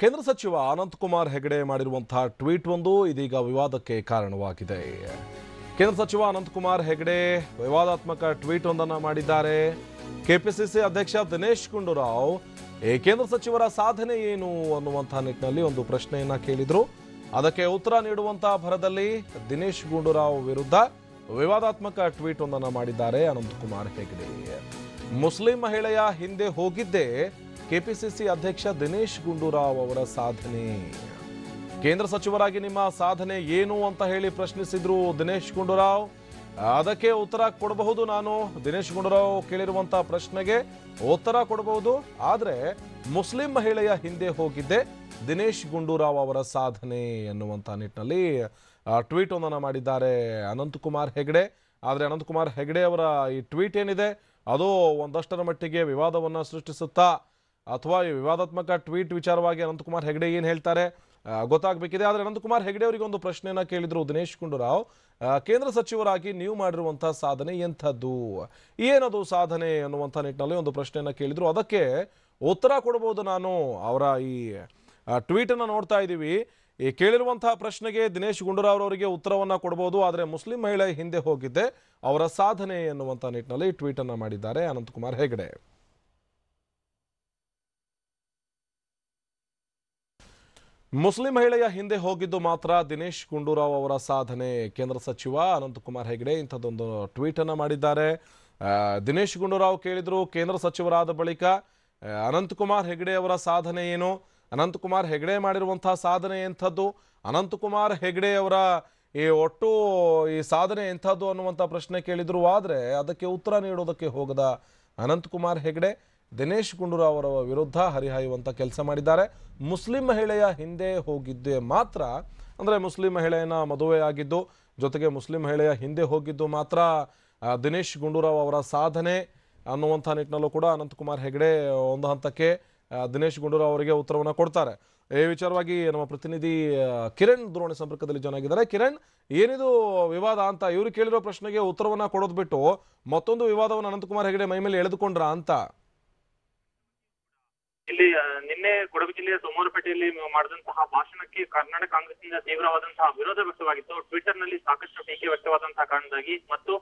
ಕೇಂದ್ರ ಸಚಿವ ಅನಂತ್ ಕುಮಾರ್ ಹೆಗಡೆ ಮಾಡಿರುವಂತಹ ಟ್ವೀಟ್ ಒಂದು ಇದೀಗ ವಿವಾದಕ್ಕೆ ಕಾರಣವಾಗಿದೆ. ಕೇಂದ್ರ ಸಚಿವ ಅನಂತ್ ಕುಮಾರ್ ಹೆಗಡೆ ವಿವಾದಾತ್ಮಕ ಟ್ವೀಟ್ ಒಂದನ್ನು ಮಾಡಿದ್ದಾರೆ. ಕೆಪಿಸಿಸಿ ಅಧ್ಯಕ್ಷ ದಿನೇಶ್ ಗುಂಡೂರಾವ್ ಕೇಂದ್ರ ಸಚಿವರ ಸಾಧನೆ ಏನು ಅನ್ನುವಂತಹ ನಿಟ್ಟಿನಲ್ಲಿ ಒಂದು ಪ್ರಶ್ನೆಯನ್ನ ಕೇಳಿದ್ರು. ಅದಕ್ಕೆ ಉತ್ತರ ನೀಡುವಂತಹ ಭರದಲ್ಲಿ ದಿನೇಶ್ ಗುಂಡೂರಾವ್ ವಿರುದ್ಧ ವಿವಾದಾತ್ಮಕ ಟ್ವೀಟ್ ಒಂದನ್ನು ಮಾಡಿದ್ದಾರೆ ಅನಂತ್ ಕುಮಾರ್ ಹೆಗಡೆ. ಮುಸ್ಲಿಂ ಮಹಿಳೆಯ ಹಿಂದೆ ಹೋಗಿದ್ದೇ ಕೆಪಿಸಿಸಿ ಅಧ್ಯಕ್ಷ ದಿನೇಶ್ ಗುಂಡೂರಾವ್ ಅವರ ಸಾಧನೆ. ಕೇಂದ್ರ ಸಚಿವರಾಗಿ ನಿಮ್ಮ ಸಾಧನೆ ಏನು ಅಂತ ಹೇಳಿ ಪ್ರಶ್ನಿಸಿದ್ರು ದಿನೇಶ್ ಗುಂಡೂರಾವ್. ಅದಕ್ಕೆ ಉತ್ತರ ಕೊಡಬಹುದು. ನಾನು ದಿನೇಶ್ ಗುಂಡೂರಾವ್ ಕೇಳಿರುವಂತಹ ಪ್ರಶ್ನೆಗೆ ಉತ್ತರ ಕೊಡಬಹುದು, ಆದ್ರೆ ಮುಸ್ಲಿಂ ಮಹಿಳೆಯ ಹಿಂದೆ ಹೋಗಿದ್ದೆ ದಿನೇಶ್ ಗುಂಡೂರಾವ್ ಅವರ ಸಾಧನೆ ಎನ್ನುವಂತ ನಿಟ್ಟಿನಲ್ಲಿ ಟ್ವೀಟ್ ಒಂದನ್ನು ಮಾಡಿದ್ದಾರೆ ಅನಂತ್ ಕುಮಾರ್ ಹೆಗಡೆ. ಆದ್ರೆ ಅನಂತ್ ಕುಮಾರ್ ಹೆಗಡೆ ಅವರ ಈ ಟ್ವೀಟ್ ಏನಿದೆ ಅದು ಒಂದಷ್ಟರ ಮಟ್ಟಿಗೆ ವಿವಾದವನ್ನ ಸೃಷ್ಟಿಸುತ್ತಾ ಅಥವಾ ಈ ವಿವಾದಾತ್ಮಕ ಟ್ವೀಟ್ ವಿಚಾರವಾಗಿ ಅನಂತಕುಮಾರ್ ಹೆಗಡೆ ಏನು ಹೇಳ್ತಾರೆ ಗೊತ್ತಾಗಬೇಕಿದೆ. ಆದರೆ ಅನಂತಕುಮಾರ್ ಹೆಗಡೆ ಅವರಿಗೆ ಒಂದು ಪ್ರಶ್ನೆಯನ್ನ ಕೇಳಿದ್ರು ದಿನೇಶ್ ಗುಂಡೂರಾವ್. ಕೇಂದ್ರ ಸಚಿವರಾಗಿ ನೀವು ಮಾಡಿರುವಂತಹ ಸಾಧನೆ ಎಂಥದ್ದು, ಏನದು ಸಾಧನೆ ಅನ್ನುವಂಥ ನಿಟ್ಟಿನಲ್ಲಿ ಒಂದು ಪ್ರಶ್ನೆಯನ್ನ ಕೇಳಿದ್ರು. ಅದಕ್ಕೆ ಉತ್ತರ ಕೊಡಬಹುದು. ನಾನು ಅವರ ಈ ಟ್ವೀಟನ್ನು ನೋಡ್ತಾ ಇದ್ದೀವಿ. ಈ ಕೇಳಿರುವಂತಹ ಪ್ರಶ್ನೆಗೆ ದಿನೇಶ್ ಗುಂಡೂರಾವ್ ಅವರಿಗೆ ಉತ್ತರವನ್ನ ಕೊಡಬಹುದು, ಆದರೆ ಮುಸ್ಲಿಂ ಮಹಿಳೆ ಹಿಂದೆ ಹೋಗಿದ್ದೆ ಅವರ ಸಾಧನೆ ಎನ್ನುವಂಥ ನಿಟ್ಟಿನಲ್ಲಿ ಟ್ವೀಟನ್ನು ಮಾಡಿದ್ದಾರೆ ಅನಂತಕುಮಾರ್ ಹೆಗಡೆ. ಮುಸ್ಲಿಂ ಮಹಿಳೆಯ ಹಿಂದೆ ಹೋಗಿದ್ದು ಮಾತ್ರ ದಿನೇಶ್ ಗುಂಡೂರಾವ್ ಅವರ ಸಾಧನೆ. ಕೇಂದ್ರ ಸಚಿವ ಅನಂತಕುಮಾರ್ ಹೆಗಡೆ ಇಂಥದ್ದೊಂದು ಟ್ವೀಟ್ ಅನ್ನು ಮಾಡಿದ್ದಾರೆ. ದಿನೇಶ್ ಗುಂಡೂರಾವ್ ಕೇಳಿದ್ರು, ಕೇಂದ್ರ ಸಚಿವರಾದ ಬಳಿಕ ಅನಂತಕುಮಾರ್ ಹೆಗಡೆ ಅವರ ಸಾಧನೆ ಏನು, ಅನಂತಕುಮಾರ್ ಹೆಗಡೆ ಮಾಡಿರುವಂತಹ ಸಾಧನೆ ಎಂಥದ್ದು, ಅನಂತಕುಮಾರ್ ಹೆಗಡೆ ಅವರ ಈ ಒಟ್ಟು ಈ ಸಾಧನೆ ಎಂಥದ್ದು ಅನ್ನುವಂಥ ಪ್ರಶ್ನೆ ಕೇಳಿದ್ರು. ಆದರೆ ಅದಕ್ಕೆ ಉತ್ತರ ನೀಡೋದಕ್ಕೆ ಹೋಗದ ಅನಂತಕುಮಾರ್ ಹೆಗಡೆ ದಿನೇಶ್ ಗುಂಡೂರಾವ್ ಅವರ ವಿರುದ್ಧ ಹರಿಹಾಯುವಂಥ ಕೆಲಸ ಮಾಡಿದ್ದಾರೆ. ಮುಸ್ಲಿಂ ಮಹಿಳೆಯ ಹಿಂದೆ ಹೋಗಿದ್ದೆ ಮಾತ್ರ, ಅಂದರೆ ಮುಸ್ಲಿಂ ಮಹಿಳೆಯನ್ನ ಮದುವೆ ಆಗಿದ್ದು ಜೊತೆಗೆ ಮುಸ್ಲಿಂ ಮಹಿಳೆಯ ಹಿಂದೆ ಹೋಗಿದ್ದು ಮಾತ್ರ ದಿನೇಶ್ ಗುಂಡೂರಾವ್ ಅವರ ಸಾಧನೆ ಅನ್ನುವಂಥ ನಿಟ್ಟಿನಲ್ಲೂ ಕೂಡ ಅನಂತಕುಮಾರ್ ಹೆಗಡೆ ಒಂದು ಹಂತಕ್ಕೆ ದಿನೇಶ್ ಗುಂಡೂರಾವ್ ಅವರಿಗೆ ಉತ್ತರವನ್ನು ಕೊಡ್ತಾರೆ. ಈ ವಿಚಾರವಾಗಿ ನಮ್ಮ ಪ್ರತಿನಿಧಿ ಕಿರಣ್ ದೂರವಾಣಿ ಸಂಪರ್ಕದಲ್ಲಿ ಜೊನಾಗಿದ್ದಾರೆ. ಕಿರಣ್, ಏನಿದು ವಿವಾದ ಅಂತ ಇವರು ಕೇಳಿರೋ ಪ್ರಶ್ನೆಗೆ ಉತ್ತರವನ್ನ ಕೊಡೋದು ಬಿಟ್ಟು ಮತ್ತೊಂದು ವಿವಾದವನ್ನು ಅನಂತಕುಮಾರ್ ಹೆಗಡೆ ಮೈ ಮೇಲೆ ಎಳೆದುಕೊಂಡ್ರ ಅಂತ? ಇಲ್ಲಿ ನಿನ್ನೆ ಕೊಡಗು ಜಿಲ್ಲೆಯ ಸೋಮವಾರಪೇಟೆಯಲ್ಲಿ ಮಾಡಿದಂತಹ ಭಾಷಣಕ್ಕೆ ಕರ್ನಾಟಕ ಕಾಂಗ್ರೆಸ್ನಿಂದ ತೀವ್ರವಾದಂತಹ ವಿರೋಧ ವ್ಯಕ್ತವಾಗಿತ್ತು. ಟ್ವಿಟರ್ ನಲ್ಲಿ ಸಾಕಷ್ಟು ಟೀಕೆ ವ್ಯಕ್ತವಾದಂತಹ ಕಾರಣದಾಗಿ ಮತ್ತು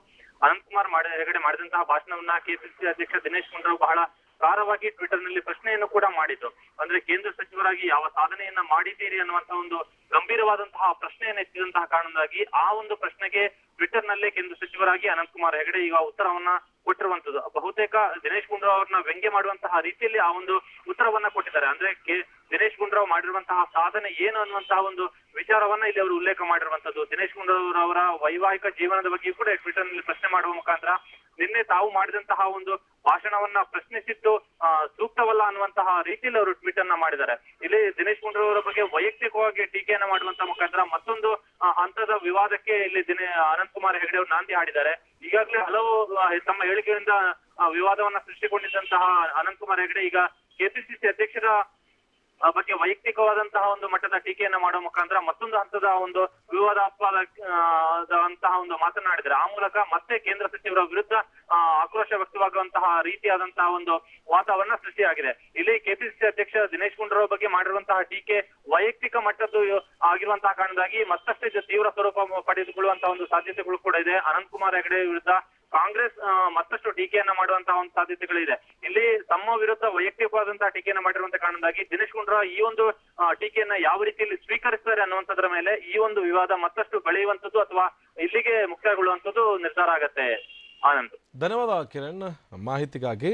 ಅನಂತಕುಮಾರ್ ಹೆಗಡೆ ಮಾಡಿದಂತಹ ಭಾಷಣವನ್ನ ಕೆಪಿಸಿಸಿ ಅಧ್ಯಕ್ಷ ದಿನೇಶ್ ಗುಂಡೂರಾವ್ ಬಹಳ ಖಾರವಾಗಿ ಟ್ವಿಟರ್ ನಲ್ಲಿ ಪ್ರಶ್ನೆಯನ್ನು ಕೂಡ ಮಾಡಿದ್ರು. ಅಂದ್ರೆ ಕೇಂದ್ರ ಸಚಿವರಾಗಿ ಯಾವ ಸಾಧನೆಯನ್ನ ಮಾಡಿದ್ದೀರಿ ಅನ್ನುವಂತಹ ಒಂದು ಗಂಭೀರವಾದಂತಹ ಪ್ರಶ್ನೆಯನ್ನು ಎತ್ತಿದಂತಹ ಕಾರಣದಾಗಿ ಆ ಒಂದು ಪ್ರಶ್ನೆಗೆ ಟ್ವಿಟರ್ ನಲ್ಲೇ ಕೇಂದ್ರ ಸಚಿವರಾಗಿ ಅನಂತಕುಮಾರ್ ಹೆಗಡೆ ಈಗ ಉತ್ತರವನ್ನ ಕೊಟ್ಟಿರುವಂತದ್ದು. ಬಹುತೇಕ ದಿನೇಶ್ ಗುಂಡೂರಾವ್ ಅವರನ್ನ ವ್ಯಂಗ್ಯ ಮಾಡುವಂತಹ ರೀತಿಯಲ್ಲಿ ಆ ಒಂದು ಉತ್ತರವನ್ನ ಕೊಟ್ಟಿದ್ದಾರೆ. ಅಂದ್ರೆ ದಿನೇಶ್ ಗುಂಡೂರಾವ್ ಮಾಡಿರುವಂತಹ ಸಾಧನೆ ಏನು ಅನ್ನುವಂತಹ ಒಂದು ವಿಚಾರವನ್ನ ಇಲ್ಲಿ ಅವರು ಉಲ್ಲೇಖ ಮಾಡಿರುವಂತದ್ದು. ದಿನೇಶ್ ಗುಂಡೂರಾವ್ ಅವರ ವೈವಾಹಿಕ ಜೀವನದ ಬಗ್ಗೆ ಕೂಡ ಟ್ವಿಟರ್ ನಲ್ಲಿ ಪ್ರಶ್ನೆ ಮಾಡುವ ಮುಖಾಂತರ ನಿನ್ನೆ ತಾವು ಮಾಡಿದಂತಹ ಒಂದು ಭಾಷಣವನ್ನ ಪ್ರಶ್ನಿಸಿದ್ದು ಸೂಕ್ತವಲ್ಲ ಅನ್ನುವಂತಹ ರೀತಿಯಲ್ಲಿ ಅವರು ಟ್ವೀಟ್ ಅನ್ನ ಮಾಡಿದ್ದಾರೆ. ಇಲ್ಲಿ ದಿನೇಶ್ ಗುಂಡೂರಾವ್ ಅವರ ಬಗ್ಗೆ ವೈಯಕ್ತಿಕವಾಗಿ ಟೀಕೆಯನ್ನ ಮಾಡುವಂತಹ ಮುಖಾಂತರ ಮತ್ತೊಂದು ಹಂತದ ವಿವಾದಕ್ಕೆ ಇಲ್ಲಿ ಅನಂತಕುಮಾರ್ ಹೆಗಡೆ ಅವರು ನಾಂದಿ ಹಾಡಿದ್ದಾರೆ. ಈಗಾಗಲೇ ಹಲವು ತಮ್ಮ ಹೇಳಿಕೆಯಿಂದ ವಿವಾದವನ್ನ ಸೃಷ್ಟಿಕೊಂಡಿದ್ದಂತಹ ಅನಂತಕುಮಾರ್ ಹೆಗಡೆ ಈಗ ಕೆಪಿಸಿಸಿ ಅಧ್ಯಕ್ಷರ ಬಗ್ಗೆ ವೈಯಕ್ತಿಕವಾದಂತಹ ಒಂದು ಮಟ್ಟದ ಟೀಕೆಯನ್ನ ಮಾಡುವ ಮುಖಾಂತರ ಮತ್ತೊಂದು ಹಂತದ ಒಂದು ವಿವಾದಾಸ್ಪದಂತಹ ಒಂದು ಮಾತನಾಡಿದರೆ ಆ ಮೂಲಕ ಮತ್ತೆ ಕೇಂದ್ರ ಸಚಿವರ ವಿರುದ್ಧ ಆಕ್ರೋಶ ವ್ಯಕ್ತವಾಗುವಂತಹ ರೀತಿಯಾದಂತಹ ಒಂದು ವಾತಾವರಣ ಸೃಷ್ಟಿಯಾಗಿದೆ. ಇಲ್ಲಿ ಕೆಪಿಸಿಸಿ ಅಧ್ಯಕ್ಷ ದಿನೇಶ್ ಗುಂಡೂರಾವ್ ಬಗ್ಗೆ ಮಾಡಿರುವಂತಹ ಟೀಕೆ ವೈಯಕ್ತಿಕ ಮಟ್ಟದ್ದು ಆಗಿರುವಂತಹ ಕಾರಣದಾಗಿ ಮತ್ತಷ್ಟು ತೀವ್ರ ಸ್ವರೂಪ ಪಡೆದುಕೊಳ್ಳುವಂತಹ ಒಂದು ಸಾಧ್ಯತೆಗಳು ಕೂಡ ಇದೆ. ಅನಂತಕುಮಾರ್ ಹೆಗಡೆ ವಿರುದ್ಧ ಕಾಂಗ್ರೆಸ್ ಮತ್ತಷ್ಟು ಟೀಕೆಯನ್ನ ಮಾಡುವಂತಹ ಒಂದು ಸಾಧ್ಯತೆಗಳಿದೆ. ಇಲ್ಲಿ ತಮ್ಮ ವಿರುದ್ಧ ವೈಯಕ್ತಿಕವಾದಂತಹ ಟೀಕೆಯನ್ನ ಮಾಡಿರುವಂತಹ ಕಾರಣದಾಗಿ ದಿನೇಶ್ ಗುಂಡೂರಾವ್ ಈ ಒಂದು ಟೀಕೆಯನ್ನ ಯಾವ ರೀತಿಯಲ್ಲಿ ಸ್ವೀಕರಿಸ್ತಾರೆ ಅನ್ನುವಂಥದ್ರ ಮೇಲೆ ಈ ಒಂದು ವಿವಾದ ಮತ್ತಷ್ಟು ಬೆಳೆಯುವಂಥದ್ದು ಅಥವಾ ಇಲ್ಲಿಗೆ ಮುಕ್ತಾಯಗೊಳ್ಳುವಂಥದ್ದು ನಿರ್ಧಾರ ಆಗತ್ತೆ. ಆನಂದ್, ಧನ್ಯವಾದ ಕಿರಣ್ ಮಾಹಿತಿಗಾಗಿ.